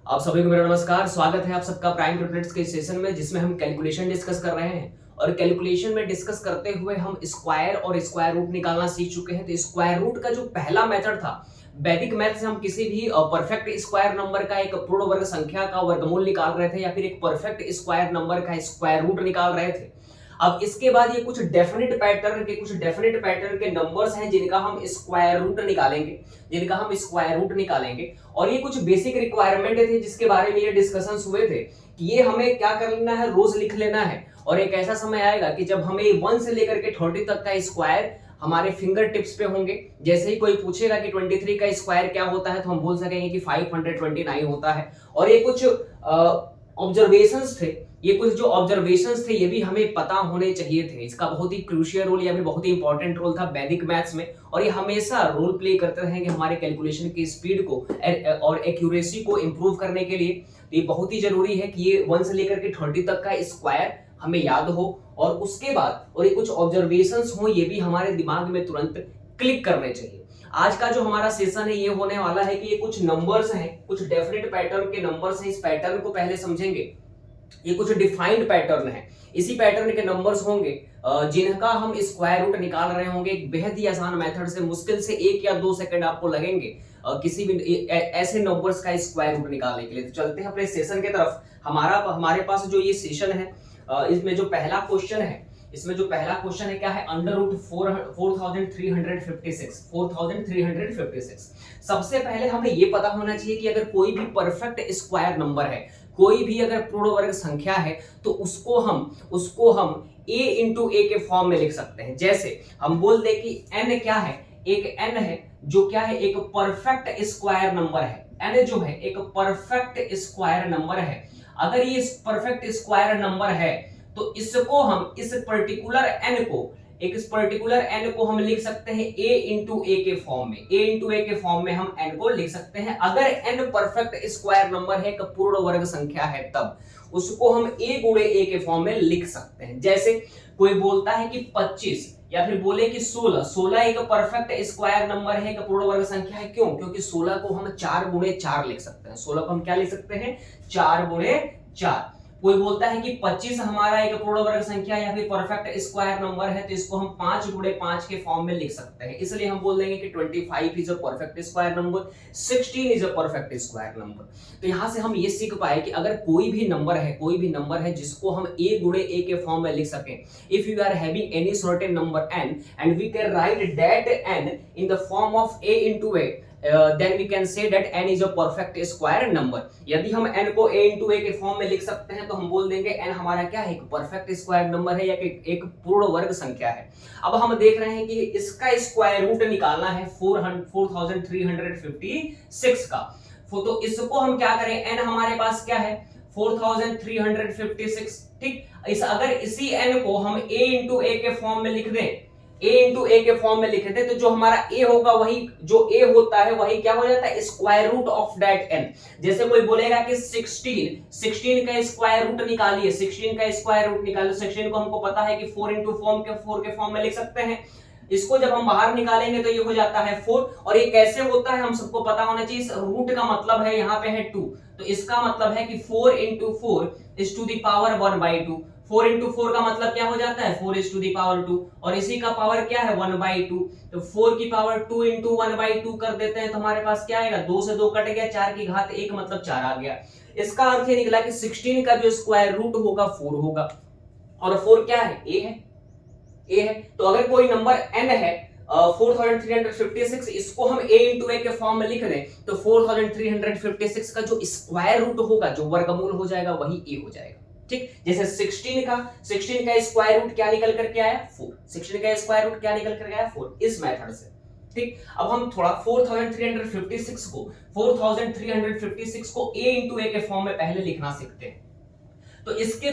आप सभी को मेरा नमस्कार। स्वागत है आप सबका प्राइम ट्रिपलेट्स के सेशन में, जिसमें हम कैलकुलेशन डिस्कस कर रहे हैं। और कैलकुलेशन में डिस्कस करते हुए हम स्क्वायर और स्क्वायर रूट निकालना सीख चुके हैं। तो स्क्वायर रूट का जो पहला मेथड था, वैदिक मैथ से हम किसी भी परफेक्ट स्क्वायर नंबर का एक पूर्ण वर्ग संख्या का वर्गमूल निकाल रहे थे, या फिर एक परफेक्ट स्क्वायर नंबर का स्क्वायर रूट निकाल रहे थे। अब इसके बाद ये कुछ डेफिनेट पैटर्न के नंबर्स हैं जिनका हम स्क्वायर रूट निकालेंगे। और ये कुछ बेसिक रिक्वायरमेंट थे जिसके बारे में ये डिस्कशंस हुए थे कि ये हमें क्या कर लेना है, रोज लिख लेना है। और एक ऐसा समय आएगा कि जब हमें 1 से लेकर के 30 तक का स्क्वायर हमारे फिंगर टिप्स पे होंगे। जैसे ही कोई पूछेगा कि 23 का स्क्वायर क्या होता है, तो हम बोल सकेंगे कि 529 होता है। और ये कुछ ऑब्जर्वेशंस थे, ये भी हमें पता होने चाहिए थे। इसका बहुत ही क्रूशियल रोल या फिर बहुत ही इंपॉर्टेंट रोल था वैदिक मैथ्स में, और ये हमेशा रोल प्ले करते रहेंगे हमारे कैलकुलेशन की स्पीड को और एक्यूरेसी को इंप्रूव करने के लिए। तो ये बहुत ही जरूरी है कि ये 1 से लेकर के 30 तक का स्क्वायर हमें याद हो, और उसके बाद और ये कुछ ऑब्जर्वेशंस हो, ये भी हमारे दिमाग में तुरंत क्लिक करने चाहिए। आज का जो हमारा सेशन है ये होने वाला है कि ये कुछ नंबर्स हैं, कुछ डेफिनेट पैटर्न के नंबर्स हैं। इस पैटर्न को पहले समझेंगे। ये कुछ डिफाइंड पैटर्न है, इसी पैटर्न के नंबर्स होंगे जिनका हम स्क्वायर रूट निकाल रहे होंगे एक बेहद ही आसान मेथड से। मुश्किल से 1 या 2 सेकंड आपको लगेंगे किसी भी ऐसे नंबर्स का स्क्वायर रूट निकालने के लिए। तो चलते हैं अपने सेशन के तरफ। हमारे पास जो ये सेशन है, इसमें जो पहला क्वेश्चन है क्या है, अंडर रूट 4356। सबसे पहले हमें ये पता होना चाहिए कि अगर कोई भी परफेक्ट स्क्वायर नंबर है, कोई भी अगर पूर्ण वर्ग संख्या है, तो उसको हम a इंटू ए के फॉर्म में लिख सकते हैं। जैसे हम बोल दे कि n क्या है, एक n है जो क्या है, एक परफेक्ट स्क्वायर नंबर है। n जो है एक परफेक्ट स्क्वायर नंबर है। अगर ये परफेक्ट स्क्वायर नंबर है तो इसको हम इस पर्टिकुलर n को हम लिख सकते हैं a इंटू ए के फॉर्म में हम n को लिख सकते हैं। अगर n परफेक्ट स्क्वायर नंबर है, एक पूर्ण वर्ग संख्या है, तब उसको हम a गुणे a के फॉर्म में लिख सकते हैं। जैसे कोई बोलता है कि 25 या फिर बोले कि 16 एक परफेक्ट स्क्वायर नंबर है, एक पूर्ण वर्ग संख्या है। क्यों? क्योंकि 16 को हम 4 गुणे 4 लिख सकते हैं। 16 को हम क्या लिख सकते हैं, 4 गुणे 4। कोई बोलता है कि 25 हमारा एक पूर्ण वर्ग संख्या या फिर परफेक्ट स्क्वायर नंबर है, तो इसको हम 5 गुणे 5 के फॉर्म में लिख सकते हैं। इसलिए हम बोल देंगे कि 25 is a perfect square number, 16 is a perfect square number. तो यहां से हम ये सीख पाए कि अगर कोई भी नंबर है जिसको हम a गुणे a के फॉर्म में लिख सकें, if you are having any certain number n and we can write that n in the form of a into a, then we can say that n is a perfect square number। यदि हम n को a into a के form में लिख सकते हैं, तो हम बोल देंगे n हमारा क्या है, एक परफेक्ट स्क्वायर नंबर है या एक पूर्ण वर्ग संख्या है। अब हम देख रहे हैं कि इसका स्क्वायर रूट निकालना है 4356 का। तो इसको हम क्या करें, n हमारे पास क्या है 4356, ठीक। अगर इसी n को हम a into a के फॉर्म में लिख दें, तो जो हमारा a होगा वही जो a होता है वही क्या हो जाता है, square root of that n। जैसे कोई बोलेगा कि 16 का स्क्वायर रूट निकालिए, 16 को हमको पता है कि 4 इंटू फोर के फॉर्म में लिख सकते हैं। इसको जब हम बाहर निकालेंगे तो ये हो जाता है 4। और ये कैसे होता है हम सबको पता होना चाहिए। इस रूट का मतलब है यहाँ पे है 2, तो इसका मतलब है कि 4 into 4 is to the power 1/2। 4 into 4 का मतलब क्या हो जाता है, 4 इज टू द पावर 2, और इसी का पावर क्या है 1/2। तो 4 की पावर 2 इंटू 1/2 कर देते हैं, तो हमारे पास क्या आएगा, 2 से 2 कट गया, 4 की घात 1 मतलब 4 आ गया। इसका अर्थ ये निकला कि 16 का जो स्क्वायर रूट होगा 4 होगा, और 4 क्या है, a है। तो अगर कोई नंबर n है 4356, इसको हम a into a के फॉर्म में लिख दें, तो 4356 का जो स्क्वायर रूट होगा, जो वर्गमूल हो जाएगा, वही a हो जाएगा, ठीक। जैसे 16 का स्क्वायर रूट क्या निकल करके आया, 4। 16 का स्क्वायर रूट क्या निकल करके आया, 4। इस मेथड से, ठीक। अब हम थोड़ा 4356 को a into a के फॉर्म में पहले लिखना सीखते हैं। तो इसके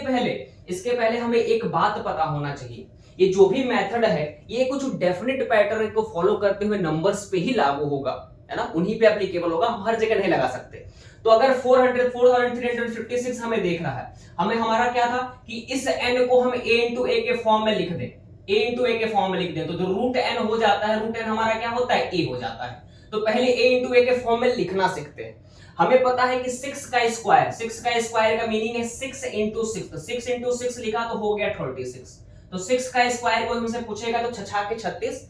पहले हमें एक बात पता होना चाहिए, ये जो भी मेथड है ये कुछ डेफिनेट पैटर्न को फॉलो करते हुए नंबर्स पे ही लागू होगा, है ना, उन्हीं पे एप्लीकेबल होगा, हम हर जगह नहीं लगा सकते। तो अगर 4356 हमें देख रहा है, हमें हमारा क्या था कि इस n को हम a into a के फॉर्म में लिख दें, a इंटू ए के फॉर्म में लिख दें तो जो रूट एन हो जाता है, रूट एन हमारा क्या होता है, a हो जाता है। तो पहले a इंटू ए के फॉर्म में लिखना सीखते हैं। हमें पता है कि 6 का स्क्वायर का मीनिंग है 6 इंटू 6, तो 6 इंटू 6 लिखा तो हो गया 36। तो 6 का स्क्वायर को हमसे पूछेगा तो छछा के 36,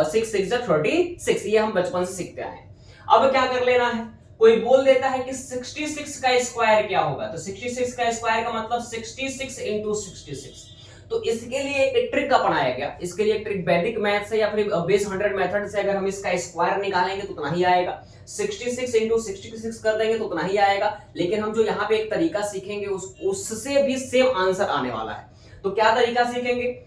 6 6 जा 36, ये हम बचपन से सीखते आए हैं। अब क्या कर लेना है, कोई बोल देता है कि 66 का स्क्वायर क्या होगा, तो 66 का स्क्वायर का मतलब 66 इंटू 66। तो इसके लिए एक ट्रिक अपनाया गया, इसके लिए एक ट्रिक वैदिक मैथ से या फिर बेस 100 मेथड से अगर हम इसका स्क्वायर निकालेंगे तो उतना ही आएगा, 66 इंटू 66 कर देंगे तो उतना ही आएगा। लेकिन हम जो यहाँ पे एक तरीका सीखेंगे उससे भी सेम आंसर आने वाला है। तो क्या तरीका सीखेंगे,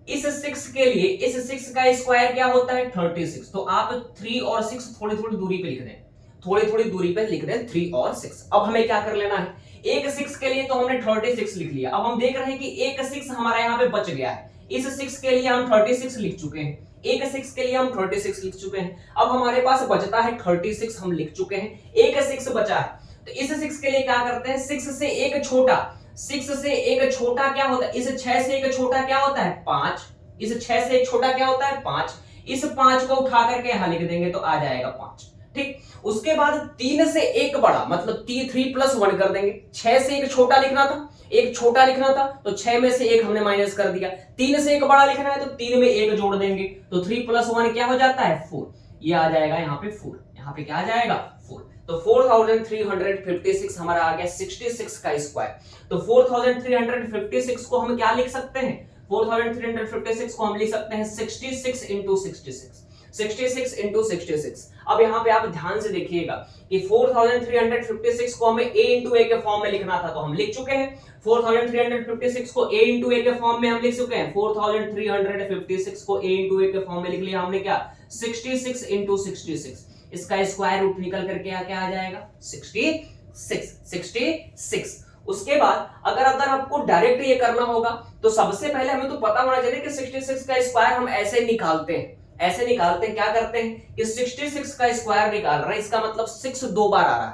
इस 6 के लिए इस 6 का स्क्वायर क्या होता है 36, तो आप 3 और 6 थोड़ी थोड़ी दूरी पे लिख दें, थोड़ी थोड़ी दूरी पे लिख दें 3 और 6। अब हमें क्या कर लेना है, एक 6 के लिए तो हमने 36 लिख लिया, अब हम देख रहे हैं कि एक 6 हमारा यहाँ पे बच गया है, इस 6 के लिए हम 36 लिख चुके हैं, एक 6 के लिए हम 36 लिख चुके हैं। अब हमारे पास बचता है 36, हम लिख चुके हैं, एक 6 बचा है, तो इस 6 के लिए क्या करते हैं, 6 से एक छोटा, 6 से एक छोटा क्या होता है, इस 6 से एक छोटा क्या होता है 5, इस 6 से एक छोटा क्या होता है 5, इस 5 को उठा करके यहां लिख देंगे तो आ जाएगा 5। ठीक, उसके बाद 3 से एक बड़ा मतलब 3 प्लस 1 कर देंगे, 6 से एक छोटा लिखना था, एक छोटा लिखना था तो 6 में से एक हमने माइनस कर दिया, 3 से एक बड़ा लिखना है तो 3 में एक जोड़ देंगे तो 3 प्लस 1 क्या हो जाता है 4, ये आ जाएगा यहाँ पे 4, यहाँ पे क्या आ जाएगा 4। तो 4356 हमारा आ गया 66 का स्क्वायर। तो 4356 को हम क्या लिख सकते हैं, 4356 को हम लिख सकते हैं 66 इंटू 66, 66 इंटू 66। अब यहाँ पे आप ध्यान से देखिएगा कि 4356 को हमें a इंटू ए के फॉर्म में लिखना था तो हम लिख चुके हैं, 4356 को a इंटू ए के फॉर्म में हम लिख चुके हैं, 4356 को a इंटू ए के फॉर्म में लिख लिया हमने क्या 66 इंटू 66, इसका स्क्वायर रूट निकल करके क्या आ जाएगा 66। उसके बाद अगर आपको डायरेक्ट ये करना होगा तो सबसे पहले हमें तो पता होना चाहिए कि 66 का स्क्वायर हम ऐसे निकालते हैं, क्या करते हैं कि 66 का स्क्वायर निकाल रहे हैं, इसका मतलब 6 दो बार आ रहा है,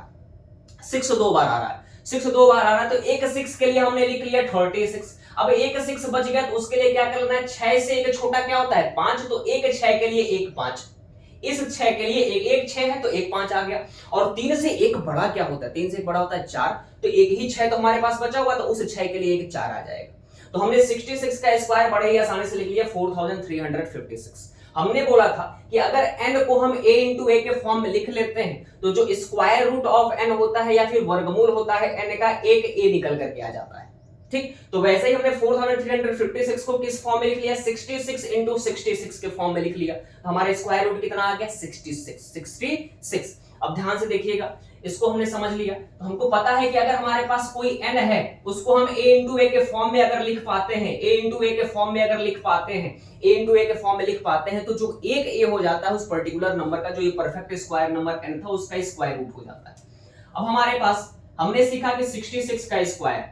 6 दो बार आ रहा है, 6 दो बार आ रहा है, तो एक 6 के लिए हमने लिख लिया 36। अब एक 6 बच गया तो उसके लिए क्या करना है, 6 से एक छोटा क्या होता है 5, तो एक 6 के लिए एक 5, इस 6 के लिए एक 6 है तो एक 5 आ गया। और 3 से एक बड़ा क्या होता है, 3 से एक बड़ा होता है 4, तो एक ही 6 तो हमारे पास बचा हुआ तो उस 6 के लिए एक 4 आ जाएगा। तो हमने 66 का स्क्वायर बड़े ही आसानी से लिख लिया 4356। हमने बोला था कि अगर n को हम a इंटू ए के फॉर्म में लिख लेते हैं तो जो स्क्वायर रूट ऑफ n होता है या फिर वर्गमूल होता है n का, एक a निकल करके आ जाता है। ठीक, तो वैसे ही हमने 4356 को किस फॉर्म में लिख लिया 66 इंटू 66 के फॉर्म में लिख लिया, तो हमारा स्क्वायर रूट कितना आ गया 66। अब ध्यान से देखिएगा, इसको हमने समझ लिया तो हमको पता है कि अगर हमारे पास कोई n है उसको हम a इंटू ए के फॉर्म में अगर लिख पाते हैं, a इंटू ए के फॉर्म में अगर लिख पाते हैं, a इंटू ए के फॉर्म में लिख पाते हैं तो जो एक a हो जाता है उस पर्टिकुलर नंबर का, जो ये परफेक्ट स्क्वायर नंबर n था उसका स्क्वायर रूट हो जाता है। अब हमारे पास हमने सीखा कि 66 का स्क्वायर,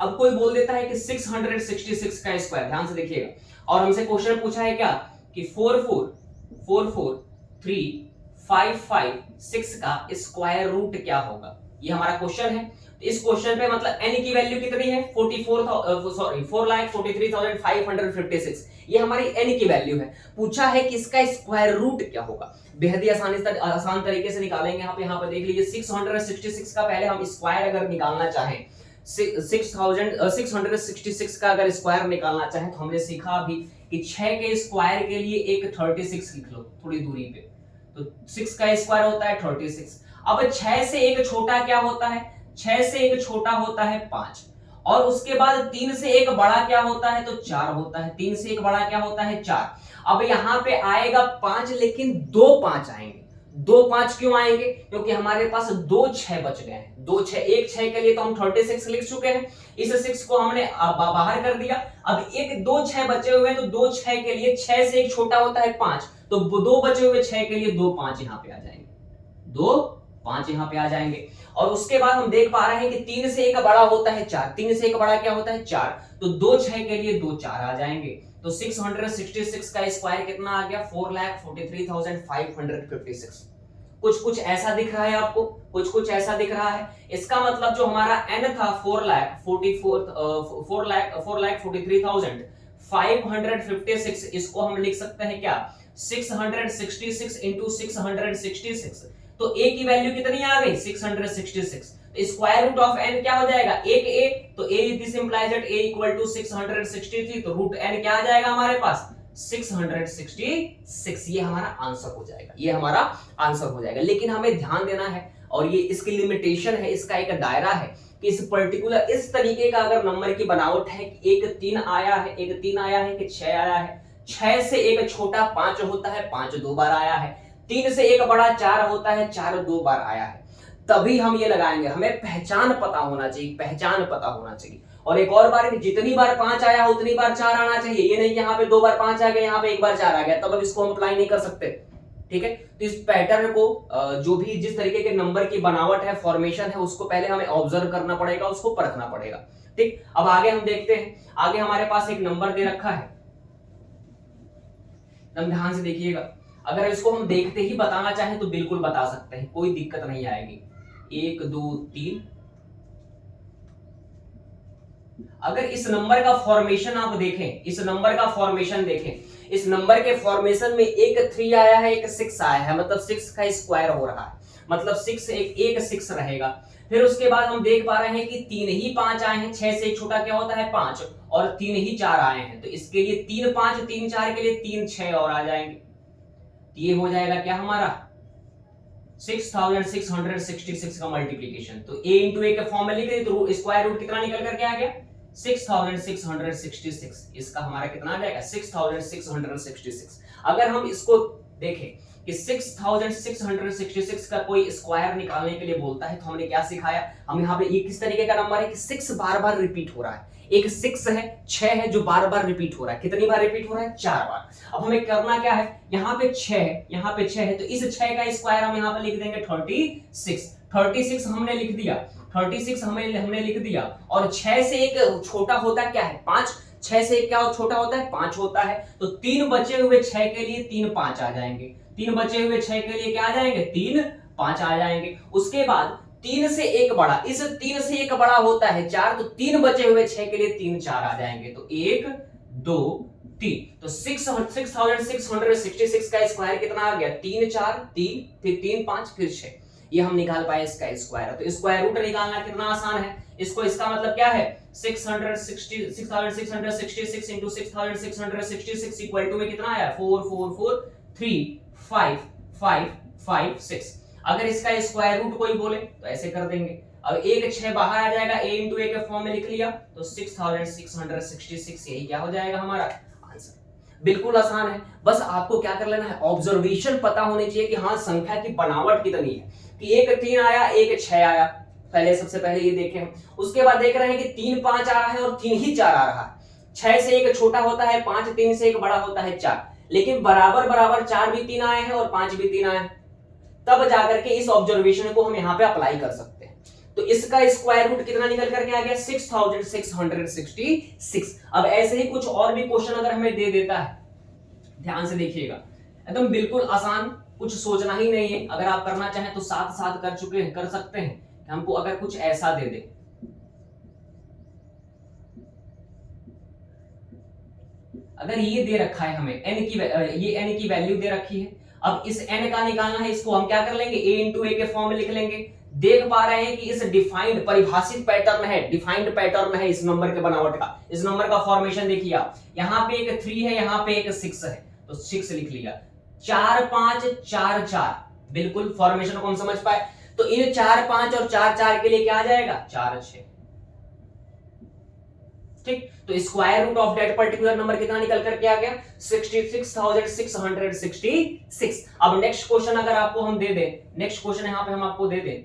अब कोई बोल देता है कि 666 का स्क्वायर, ध्यान से देखिएगा, और हमसे क्वेश्चन पूछा है क्या कि 44356 का स्क्वायर रूट क्या होगा, ये हमारा क्वेश्चन है। तो इस क्वेश्चन पे मतलब n की वैल्यू कितनी है 4,56,556, ये हमारी n की वैल्यू है। पूछा है कि इसका स्क्वायर रूट क्या होगा, बेहद ही आसान तरीके से निकालेंगे। यहाँ पे देख लीजिए 666 का पहले हम स्क्वायर अगर निकालना चाहें, 666 का अगर स्क्वायर निकालना चाहे तो हमने सीखा अभी कि 6 के स्क्वायर के लिए एक 36 लिख लो थोड़ी दूरी पे, तो 6 का स्क्वायर होता है 36। अब 6 से एक छोटा क्या होता है, 6 से एक छोटा होता है 5, और उसके बाद 3 से एक बड़ा क्या होता है तो 4 होता है, 3 से एक बड़ा क्या होता है 4। अब यहाँ पे आएगा 5 लेकिन 2 5 आएंगे, 2 5 क्यों आएंगे, क्योंकि हमारे पास 2 6 बच गए हैं, 2 6, एक 6 के लिए तो हम 36 लिख चुके हैं, इस 6 को हमने बाहर कर दिया। अब एक 2 6 बचे हुए हैं तो 2 6 के लिए 6 से एक छोटा होता है 5, तो 2 बचे हुए 6 के लिए 2 5 यहाँ पे आ जाएंगे, 2 5 यहाँ पे आ जाएंगे। और उसके बाद हम देख पा रहे हैं कि 3 से एक बड़ा होता है 4, 3 से एक बड़ा क्या होता है 4, तो 2 6 के लिए 2 4 आ जाएंगे। तो 666 का स्क्वायर कितना आ गया 4,43,556। कुछ ऐसा दिख रहा है आपको, कुछ ऐसा दिख रहा है। इसका मतलब जो हमारा n था 4,43,556 556, इसको हम लिख सकते हैं क्या 666 इंटू 666, तो a की वैल्यू कितनी आ गई 666। स्क्वायर रूट ऑफ n क्या हो जाएगा एक a, तो a this implies that a equal to 663, तो रूट n क्या आ जाएगा हमारे पास 666, ये हमारा आंसर हो जाएगा, ये हमारा आंसर हो जाएगा। लेकिन हमें ध्यान देना है, और ये इसकी लिमिटेशन है, इसका एक दायरा है कि इस पर्टिकुलर इस तरीके का अगर नंबर की बनावट है कि एक 3 आया है, एक 3 आया है कि 6 आया है, 6 से एक छोटा 5 होता है, 5 दो बार आया है, 3 से एक बड़ा 4 होता है, 4 दो बार आया है, तभी हम ये लगाएंगे। हमें पहचान पता होना चाहिए, पहचान पता होना चाहिए। और एक और बार, जितनी बार 5 आया उतनी बार 4 आना चाहिए, ये नहीं यहाँ पे 2 बार 5 आ गया, यहाँ पे 1 बार 4 आ गया, तब अब इसको हम अप्लाई नहीं कर सकते। ठीक है, तो इस पैटर्न को जो भी जिस तरीके के नंबर की बनावट है, फॉर्मेशन है, उसको पहले हमें ऑब्जर्व करना पड़ेगा, उसको परखना पड़ेगा। ठीक, अब आगे हम देखते हैं। आगे हमारे पास एक नंबर दे रखा है, ध्यान से देखिएगा। अगर इसको हम देखते ही बताना चाहें तो बिल्कुल बता सकते हैं, कोई दिक्कत नहीं आएगी। 1 2 3, अगर इस नंबर का फॉर्मेशन आप देखें, इस नंबर का फॉर्मेशन देखें, इस नंबर के फॉर्मेशन में एक 3 आया है, एक 6 आया है, मतलब 6 का स्क्वायर हो रहा है, मतलब 6 एक 6 रहेगा। फिर उसके बाद हम देख पा रहे हैं कि 3 ही 5 आए हैं, 6 से एक छोटा क्या होता है 5, और 3 ही 4 आए हैं, तो इसके लिए 3 5 3 4 के लिए 3 6 और आ जाएंगे, ये हो जाएगा क्या हमारा 6666 का मल्टीप्लीकेशन। तो a इंटू ए के फॉर्म में लिख दें तो स्क्वायर रूट कितना निकल करके आ गया 6666, इसका हमारा कितना आ जाएगा 6666। अगर हम इसको देखें कि 6666 का कोई स्क्वायर निकालने के लिए बोलता है तो हमने क्या सिखाया, हम यहाँ पे ये किस तरीके का नंबर है कि 6 बार बार रिपीट हो रहा है, एक 6 है, 6 है जो बार बार रिपीट हो रहा है, कितनी बार रिपीट हो रहा है 4 बार। अब हमें करना क्या है, यहाँ पे 6 है, यहाँ पे 6 है, तो इस 6 का स्क्वायर हम यहाँ पे लिख देंगे 36 हमने लिख दिया, 36 हमने लिख दिया। और 6 से एक छोटा होता क्या है 5, 6 से एक क्या छोटा होता है 5 होता है, तो 3 बचे हुए 6 के लिए 3 5 आ जाएंगे, 3 बचे हुए 6 के लिए क्या आ जाएंगे 3 5 आ जाएंगे। उसके बाद 3 से एक बड़ा, इस 3 से एक बड़ा होता है 4, तो 3 बचे हुए 6 के लिए 3 4 आ जाएंगे, तो 1 2 3, तो 6666 का स्क्वायर कितना आ गया 3 4 3, फिर 3 5 फिर 6, ये हम निकाल पाए इसका स्क्वायर। तो स्क्वायर रूट निकालना कितना आसान है, इसको इसका मतलब क्या है 6666 into 6666 इक्वल टू में कितना आया 444355556। अगर इसका स्क्वायर रूट कोई बोले तो ऐसे कर देंगे। अब एक 6 बाहर आ जाएगा, a इंटू ए के फॉर्म में लिख लिया, तो 6666 यही क्या हो जाएगा हमारा आंसर। बिल्कुल आसान है, बस आपको क्या कर लेना है ऑब्जर्वेशन पता होनी चाहिए कि हाँ संख्या की बनावट कितनी है, कि एक 3 आया एक 6 आया, पहले सबसे पहले ये देखें। उसके बाद देख रहे हैं कि 3 5 आ रहा है और 3 ही 4 आ रहा है, 6 से एक छोटा होता है 5, 3 से एक बड़ा होता है 4, लेकिन बराबर बराबर 4 भी 3 आए हैं और 5 भी 3 आए हैं, तब जाकर के इस ऑब्जर्वेशन को हम यहाँ पे अप्लाई कर सकते हैं। तो इसका स्क्वायर रूट कितना निकल करके आ गया 6666। अब ऐसे ही कुछ और भी क्वेश्चन अगर हमें दे देता है, ध्यान से देखिएगा, एकदम बिल्कुल आसान, कुछ सोचना ही नहीं है। अगर आप करना चाहें तो साथ साथ कर सकते हैं। हमको अगर कुछ ऐसा दे दे, अगर ये दे रखा है हमें n की, ये n की वैल्यू दे रखी है, अब इस n का निकालना है, इसको हम क्या कर लेंगे a इंटू ए के फॉर्म में लिख लेंगे। देख पा रहे हैं कि इस डिफाइंड परिभाषित पैटर्न है, डिफाइंड पैटर्न है इस नंबर के बनावट का। इस नंबर का फॉर्मेशन देखिए आप, यहाँ पे एक 3 है, यहाँ पे एक 6 है, तो 6 लिख लिया, 4 5 4 4, बिल्कुल फॉर्मेशन को हम समझ पाए। तो इन 4 5 और 4 4 के लिए क्या आ जाएगा 4 6, ठीक। तो square root of that particular number कितना निकल करके आ गया 6666। अब नेक्स्ट क्वेश्चन अगर आपको हम दे दें, नेक्स्ट क्वेश्चन यहां पे हम आपको दे दें,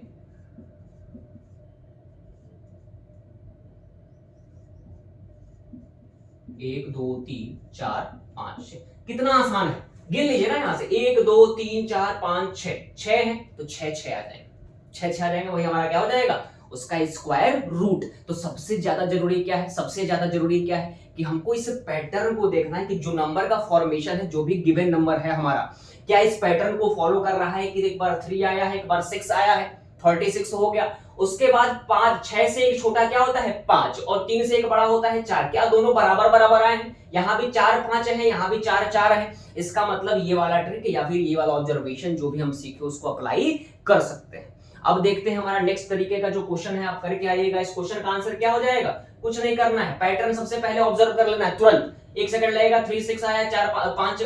एक 2 3 4 5 6, कितना आसान है, गिन लीजिए ना यहां से 1 2 3 4 5 6, 6 है तो 6 6 आ जाएंगे, 6 6 आ जाएंगे, वही हमारा क्या हो जाएगा उसका स्क्वायर रूट। तो सबसे ज्यादा जरूरी क्या है, सबसे ज्यादा जरूरी क्या है कि हमको इस पैटर्न को देखना है कि जो नंबर का फॉर्मेशन है, जो भी गिवन नंबर है हमारा, क्या इस पैटर्न को फॉलो कर रहा है कि एक बार 3 आया है, एक बार 6 आया है, 36 हो गया। उसके बाद 5, 6 से एक छोटा क्या होता है 5 और 3 से एक बड़ा होता है 4। क्या दोनों बराबर बराबर आए हैं? यहाँ भी 4 5 है, यहाँ भी 4 4 है। इसका मतलब ये वाला ट्रिक या फिर ये वाला ऑब्जर्वेशन जो भी हम सीखे उसको अप्लाई कर सकते हैं। अब देखते हैं हमारा नेक्स्ट तरीके का जो क्वेश्चन है, आप करके आइएगा। इस क्वेश्चन का आंसर क्या हो जाएगा? कुछ नहीं करना है, पैटर्न सबसे पहले ऑब्जर्व कर लेना है तुरंत। 1 सेकंड लगेगा। 3 6 आया, 4 5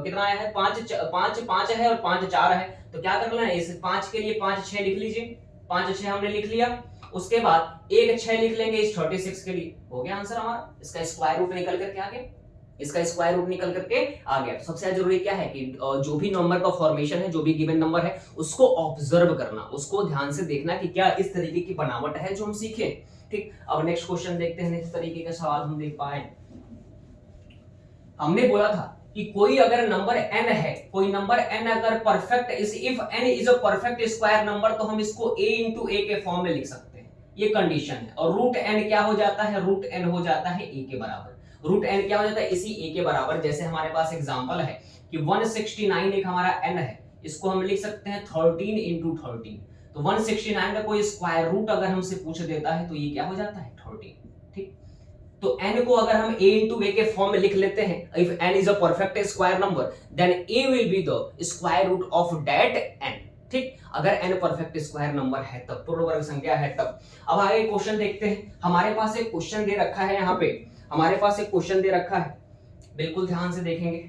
कितना आया है? 5 5 है और 5 4 है। तो क्या करना है? इस 5 के लिए 5 6 लिख लीजिए। 5 6 हमने लिख लिया। उसके बाद 1 6 लिख लेंगे इस 36 के लिए। हो गया आंसर हमारा। इसका स्क्वायर रूट निकल करके आ गया। इसका स्क्वायर रूट निकल करके आ गया। तो सबसे जरूरी क्या है कि जो भी नंबर का फॉर्मेशन है, जो भी गिवन नंबर है, उसको ऑब्जर्व करना, उसको ध्यान से देखना कि क्या इस तरीके की बनावट है जो हम सीखे। ठीक, अब नेक्स्ट क्वेश्चन देखते हैं। इस तरीके का सवाल हम देख पाए। हमने बोला था कि कोई अगर नंबर n है, कोई नंबर n अगर perfect is, if n is a perfect square number, तो हम इसको a into a के फॉर्म में लिख सकते हैं। ये कंडीशन है। और रूट n क्या हो जाता है? रूट n हो जाता है a के बराबर। रूट n क्या हो जाता है? इसी a के बराबर। जैसे हमारे पास एग्जांपल है कि 169 एक हमारा n है, इसको हम लिख सकते हैं 13 into 13। तो 169 का कोई स्क्वायर रूट अगर हमसे पूछ देता है तो ये क्या हो जाता है? 13। ठीक, तो n को अगर हम a into a के फॉर्म में लिख लेते हैं, if n is a perfect square number then a will be the square root of that n। ठीक, अगर n परफेक्ट स्क्वायर नंबर है तब, पूर्ण वर्ग संख्या है तब। अब आगे क्वेश्चन देखते हैं। हमारे पास एक क्वेश्चन दे रखा है, यहाँ पे हमारे पास एक क्वेश्चन दे रखा है, बिल्कुल ध्यान से देखेंगे।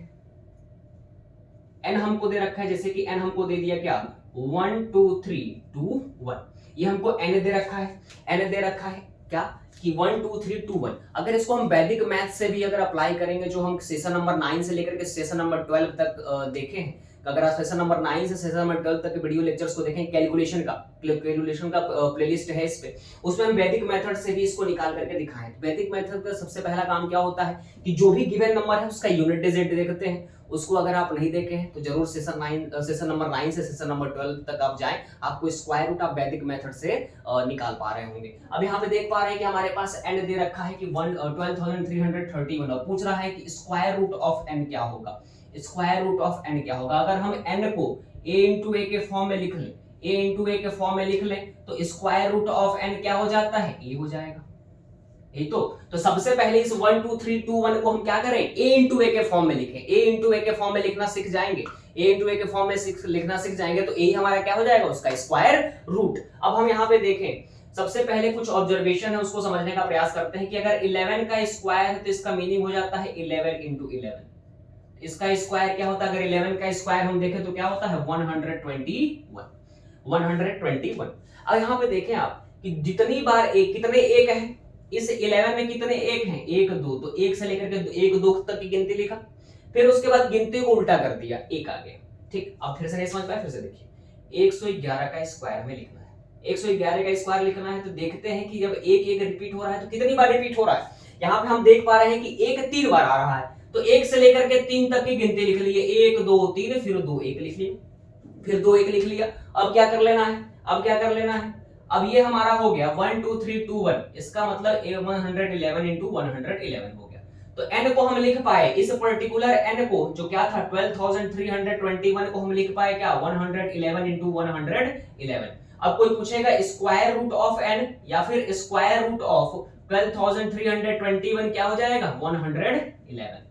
n हमको दे रखा है, जैसे कि n हमको दे दिया क्या? 1 2 3 2 1। ये हमको n दे रखा है। n दे रखा है क्या कि 1 2 3 2 1। अगर इसको हम वैदिक मैथ से भी अगर अप्लाई करेंगे, जो हम सेशन नंबर 9 से लेकर के सेशन नंबर 12 तक देखे हैं, अगर आप सेशन नंबर 9 से सेशन नंबर 12 तक के वीडियो लेक्चर्स को देखें, कैलकुलेशन का प्लेलिस्ट है इस पे, उसमें हम वैदिक मेथड से भी इसको निकाल करके दिखाएं। वैदिक मेथड का सबसे पहला काम क्या होता है कि जो भी गिवन नंबर है उसका यूनिट डिजिट देखते हैं। उसको अगर आप नहीं देखे हैं तो जरूर सेशन नंबर 9 से सेशन नंबर 12 तक आप जाएं, आपको स्क्वायर रूट आप वैदिक मेथड से निकाल पा रहे होंगे। अब यहाँ पे देख पा रहे हैं कि हमारे पास n दे रखा है कि 12,331 और पूछ रहा है कि स्क्वायर रूट ऑफ n क्या होगा। स्क्वायर रूट ऑफ n क्या होगा? अगर हम n को a into a के फॉर्म में लिख लें, a into a के फॉर्म में लिख लें, तो स्क्वायर रूट ऑफ n क्या हो जाता है? a हो जाएगा। यही तो सबसे पहले इस 1 2 3 2 1 को हम क्या करें? a into a के फॉर्म में लिखें। a into a के फॉर्म में लिखना सीख जाएंगे, a into a के फॉर्म में लिखना सीख जाएंगे, तो a हमारा क्या हो जाएगा? उसका स्क्वायर रूट। अब हम यहाँ पे देखें, सबसे पहले कुछ ऑब्जर्वेशन है उसको समझने का प्रयास करते हैं कि अगर 11 का स्क्वायर है तो इसका मीनिंग हो जाता है 11 into 11। इसका स्क्वायर क्या होता है? अगर 11 का स्क्वायर हम देखें तो क्या होता है? 121। 121। अब यहाँ पे देखें आप कि जितनी बार एक, कितने एक है इस 11 में? कितने एक हैं? 1 2। तो 1 से लेकर के 1 2 तक की गिनती लिखा, फिर उसके बाद गिनती को उल्टा कर दिया, 1 आ गया। ठीक, अब फिर से नहीं समझ पाए, फिर से देखिए। 111 का स्क्वायर हमें लिखना है। 111 का स्क्वायर लिखना है तो देखते हैं कि जब 1 1 रिपीट हो रहा है तो कितनी बार रिपीट हो रहा है। यहाँ पे हम देख पा रहे हैं कि 1 3 बार आ रहा है, तो 1 से लेकर के 3 तक की गिनती लिख ली है। 1 2 3, फिर 2 1 लिख लिया, फिर 2 1 लिख लिया। अब क्या कर लेना है? अब क्या कर लेना है? अब ये हमारा हो गया 1 2 3 2 1। इसका मतलब 111 into 111 हो गया। तो n को हम लिख पाए, इस पर्टिकुलर n को जो क्या था 12,321 को हम लिख पाए क्या? 111 into 111। अब कोई पूछेगा स्क्वायर रूट ऑफ n या फिर स्क्वायर रूट ऑफ 12,321 क्या हो जाएगा? 111।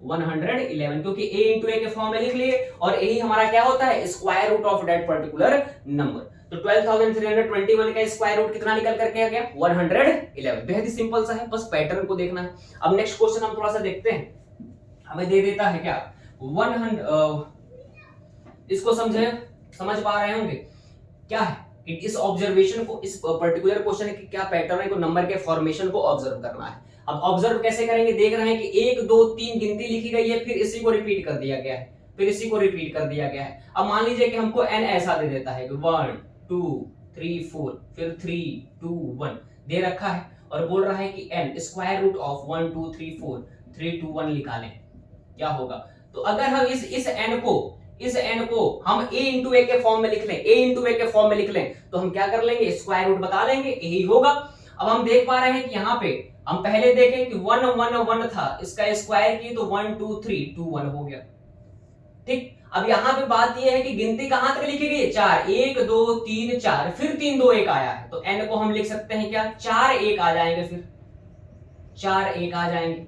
111, क्योंकि a into a के फॉर्म में लिख लिए और यही हमारा क्या होता है? Square root of that particular number. तो 12,321 का स्क्वायर रूट कितना निकल करके आ गया? 111। बेहद ही सिंपल सा है, बस पैटर्न को देखना है। अब नेक्स्ट क्वेश्चन हम थोड़ा सा देखते हैं। हमें दे देता है क्या? 100। इसको समझ पा रहे होंगे क्या है कि इस ऑब्जर्वेशन को, इस पर्टिकुलर क्वेश्चन की क्या पैटर्न है को, नंबर के फॉर्मेशन को ऑब्जर्व करना है। अब ऑब्जर्व कैसे करेंगे? देख रहे हैं कि 1 2 3 गिनती लिखी गई है, फिर इसी को रिपीट कर दिया गया है, फिर इसी को रिपीट कर दिया गया है। अब मान लीजिए कि हमको n ऐसा दे देता है कि 1 2 3 4, फिर 3 2 1 दे रखा है और बोल रहा है कि n स्क्वायर रूट ऑफ 1 2 3 4 3 2 1 निकालें, क्या होगा? तो अगर हम इस n को हम a into a के फॉर्म में लिख लें, a into a के फॉर्म में लिख लें, तो हम क्या कर लेंगे? स्क्वायर रूट बता लेंगे, यही होगा। अब हम देख पा रहे हैं कि यहाँ पे हम पहले देखें कि 1 1 1 था, इसका स्क्वायर की तो 1 2 3 2 1 हो गया। ठीक, अब यहाँ पे बात यह है कि गिनती कहां तक लिखी गई है, 4, 1 2 3 4, फिर 3 2 1 आया है, तो n को हम लिख सकते हैं क्या, 4 1 आ जाएंगे, फिर 4 1 आ जाएंगे,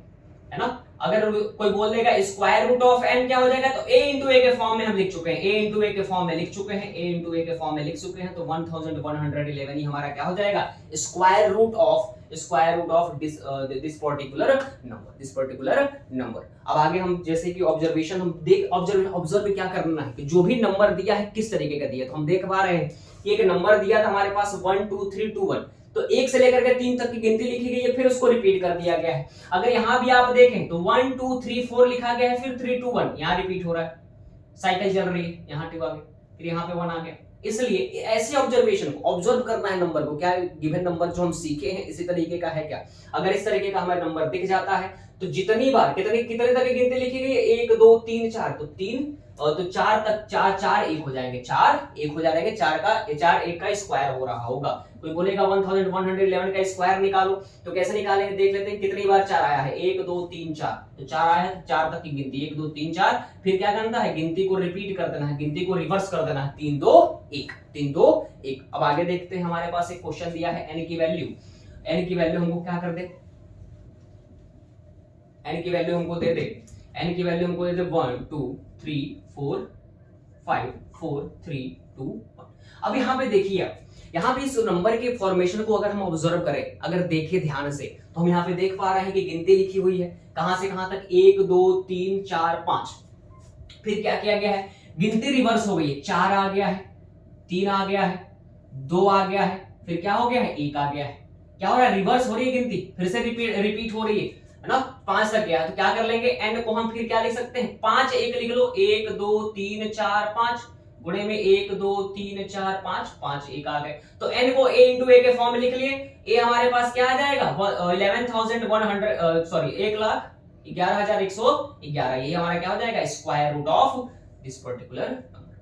है ना। अगर कोई बोल देगा स्क्वायर रूट ऑफ n क्या हो जाएगा, तो a इंटू ए के फॉर्म में हम लिख चुके हैं, a इंटू ए के फॉर्म में लिख चुके हैं, a इंटू ए के फॉर्म में लिख चुके हैं, तो 1111 ही हमारा क्या हो जाएगा, square root of this particular number. अब आगे हम जैसे कि ऑब्जर्वेशन हम देख ऑब्जर्व क्या करना है कि जो भी नंबर दिया है किस तरीके का दिया, तो हम देख पा रहे हैं कि एक नंबर दिया था हमारे पास 1 2 3 2 1, तो 1 से लेकर के 3 तक की गिनती लिखी गई है, फिर उसको रिपीट कर दिया गया है। अगर यहां भी आप देखें तो 1 2 3 4 लिखा गया है, फिर 3 2 1 यहां रिपीट हो रहा है, साइकिल चल रही है, यहां 2 आ गया, फिर यहां पे 1 आ गया। इसलिए ऐसे ऑब्जर्वेशन को ऑब्जर्व करना है नंबर को, क्या गिवन नंबर जो हम सीखे हैं इसी तरीके का है क्या, अगर इस तरीके का हमें नंबर दिख जाता है तो जितनी बार कितने तक की गिनती लिखी गई है, 1 2 3 4, तो 3 तो 4 तक 4 4 1 हो जाएंगे, 4 1 हो जाएंगे, 4 1 का स्क्वायर हो रहा होगा। कोई बोलेगा 1111 का स्क्वायर निकालो, तो कैसे निकालेंगे, देख लेते हैं कितनी बार 4 आया है, 1 2 3 4, तो 4 आया है, 4 तक की गिनती 1 2 3 4, फिर क्या करना है, गिनती को रिपीट कर देना है, गिनती को रिवर्स कर देना है, 3 2 1 3 2 1। अब आगे देखते हैं, हमारे पास एक क्वेश्चन दिया है n की वैल्यू हमको क्या कर दे, n की वैल्यू हमको दे दे 1 2 3 4 5 4 3 2 1। अब यहाँ पे देखिए, यहाँ पे इस नंबर के फॉर्मेशन को अगर हम ऑब्जर्व करें, अगर देखें ध्यान से, तो हम यहाँ पे देख पा रहे हैं कि गिनती लिखी हुई है कहां से कहां तक, 1 2 3 4 5, फिर क्या किया गया है, गिनती रिवर्स हो गई है, 4 आ गया है, 3 आ गया है, 2 आ गया है, फिर क्या हो गया है, 1 आ गया है, क्या हो रहा है, रिवर्स हो रही है गिनती, फिर से रिपीट हो रही है ना, 5 तक गया, तो क्या कर लेंगे, n को हम फिर क्या लिख सकते हैं, 5 1 लिख लो, 1 2 3 4 5 गुणे में 1 2 3 4 5 5 1 आ गए, तो n को a इंटू ए के फॉर्म में लिख लिए, a हमारे पास क्या आ जाएगा 11,100 सॉरी 1,11,111, ये हमारा क्या हो जाएगा, square root of this particular number.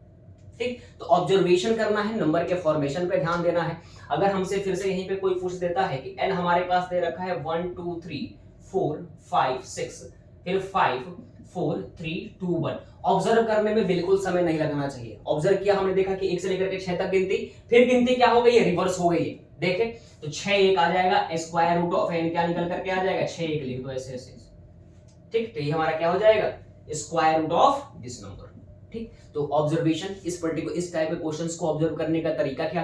ठीक, तो ऑब्जर्वेशन करना है, नंबर के फॉर्मेशन पे ध्यान देना है। अगर हमसे फिर से यहीं पे कोई पूछ देता है कि n हमारे पास दे रखा है 1 2 3 4 5 6, फिर 5 4 3 2 1, ऑब्जर्व करने में बिल्कुल समय नहीं लगाना चाहिए। ऑब्जर्व किया, हमने देखा कि 1 से लेकर के 6 तक गिनती, फिर गिनती क्या हो गई है, रिवर्स हो गई है, देखें तो 6 1 आ जाएगा, स्क्वायर रूट ऑफ n क्या निकल करके आ जाएगा, 6 1 लिख दो ऐसे ऐसे, ठीक, तो ये हमारा क्या हो जाएगा, square root of this number. ठीक, तो ऑब्जर्वेशन इस टाइप के क्वेश्चंस को ऑब्जर्व करने का तरीका क्या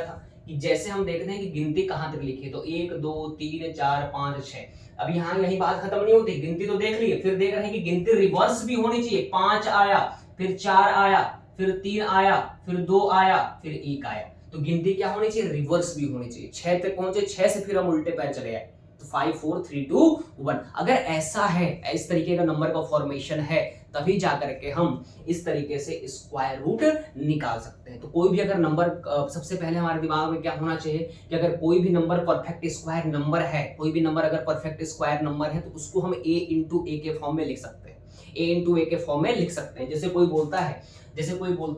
था कि जैसे हम देखते हैं कि गिनती कहां तक लिखी है, तो 1 2 3 4 5 6, अब यहाँ यही बात खत्म नहीं होती, गिनती तो देख ली, फिर देख रहे हैं कि गिनती रिवर्स भी होनी चाहिए, 5 आया, फिर 4 आया, फिर 3 आया, फिर 2 आया, फिर 1 आया, तो गिनती क्या होनी चाहिए, रिवर्स भी होनी चाहिए। 6 तक पहुंचे, 6 से फिर हम उल्टे पैर चले आए, तो 5 4 3 2 1। अगर ऐसा है, इस तरीके का नंबर का फॉर्मेशन है, तभी जाकर के हम इस तरीके से स्क्वायर रूट निकाल सकते हैं। तो कोई भी अगर नंबर, सबसे पहले हमारे दिमाग में क्या होना चाहिए कि अगर कोई भी नंबर परफेक्ट स्क्वायर नंबर है, कोई भी नंबर अगर परफेक्ट स्क्वायर नंबर है, तो उसको हम a इंटू ए के फॉर्म में लिख सकते हैं, a इंटू ए के फॉर्म में लिख सकते हैं। जैसे कोई बोलता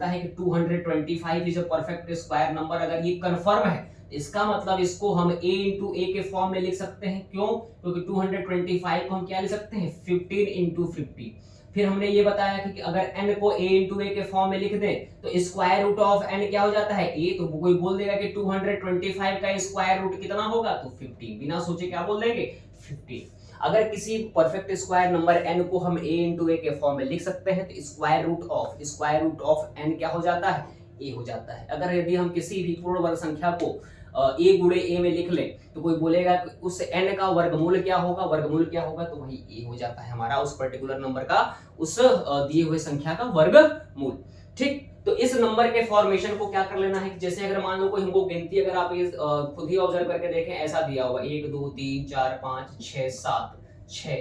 है कि 225 is a perfect square number, अगर ये कंफर्म है, इसका मतलब इसको हम a इंटू ए के फॉर्म में लिख सकते हैं। क्यों? क्योंकि 225 को हम क्या लिख सकते हैं, 15 इंटू 50। फिर हमने ये बताया कि अगर n को a इंटू ए के फॉर्म में लिख दें तो स्क्वायर रूट ऑफ n क्या हो जाता है, a। तो कोई बोल देगा कि 225 का स्क्वायर रूट कितना होगा, तो 15, बिना सोचे क्या बोल देंगे, 15। अगर किसी परफेक्ट स्क्वायर नंबर n को हम a इंटू ए के फॉर्म में लिख सकते हैं, तो स्क्वायर रूट ऑफ n क्या हो जाता है, a हो जाता है। अगर यदि हम किसी भी पूर्ण वर्ग संख्या को a गुणे a में लिख लें, तो कोई बोलेगा कि उस n का वर्गमूल क्या होगा, तो वही a हो जाता है हमारा उस पर्टिकुलर नंबर का, उस दिए हुए संख्या का वर्गमूल। ठीक, तो इस नंबर के फॉर्मेशन को क्या कर लेना है, जैसे अगर मान लो कोई हमको गिनती, अगर आप ये खुद ही ऑब्जर्व करके देखें, ऐसा दिया हुआ 1 2 3 4 5 6 7 6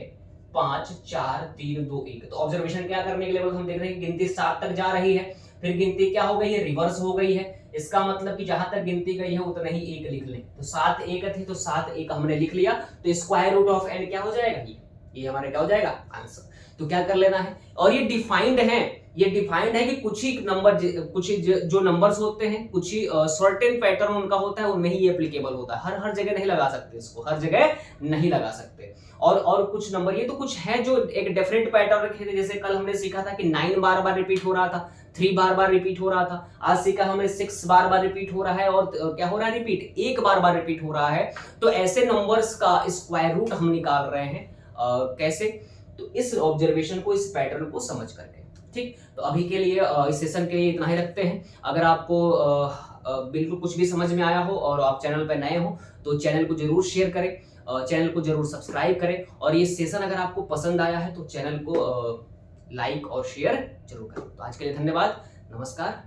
5 4 3 2 1, तो ऑब्जर्वेशन क्या करने के लिए हम देख रहे हैं कि गिनती 7 तक जा रही है, फिर गिनती क्या हो गई है, रिवर्स हो गई है। इसका मतलब कि जहां तक गिनती गई है उतना ही 1 लिख लें, तो 7 1 थी, तो 7 1 हमने लिख लिया, तो स्क्वायर रूट ऑफ n क्या हो जाएगा, ये हमारा क्या हो जाएगा, आंसर। तो क्या कर लेना है, और ये डिफाइंड है, ये डिफाइंड है कि कुछ ही नंबर, कुछ ही जो नंबर्स होते हैं, कुछ ही सर्टेन पैटर्न उनका होता है, उनमें ही ये एप्लीकेबल होता है। हर हर जगह नहीं लगा सकते इसको, हर जगह नहीं लगा सकते। और कुछ नंबर, ये तो कुछ है जो एक डिफरेंट पैटर्न रखे थे। जैसे कल हमने सीखा था कि 9 बार बार रिपीट हो रहा था, 3 बार बार रिपीट हो रहा था। आज सीखा हमने 6 बार बार रिपीट हो रहा है, और क्या हो रहा है, रिपीट 1 बार बार रिपीट हो रहा है। तो ऐसे नंबर्स का स्क्वायर रूट हम निकाल रहे हैं। कैसे? तो इस ऑब्जर्वेशन को, इस पैटर्न को समझ करके। ठीक, तो अभी के लिए इस सेशन के लिए इतना ही रखते हैं। अगर आपको बिल्कुल कुछ भी समझ में आया हो और आप चैनल पर नए हो तो चैनल को जरूर शेयर करें, चैनल को जरूर सब्सक्राइब करें, और ये सेशन अगर आपको पसंद आया है तो चैनल को लाइक और शेयर जरूर करें। तो आज के लिए धन्यवाद, नमस्कार।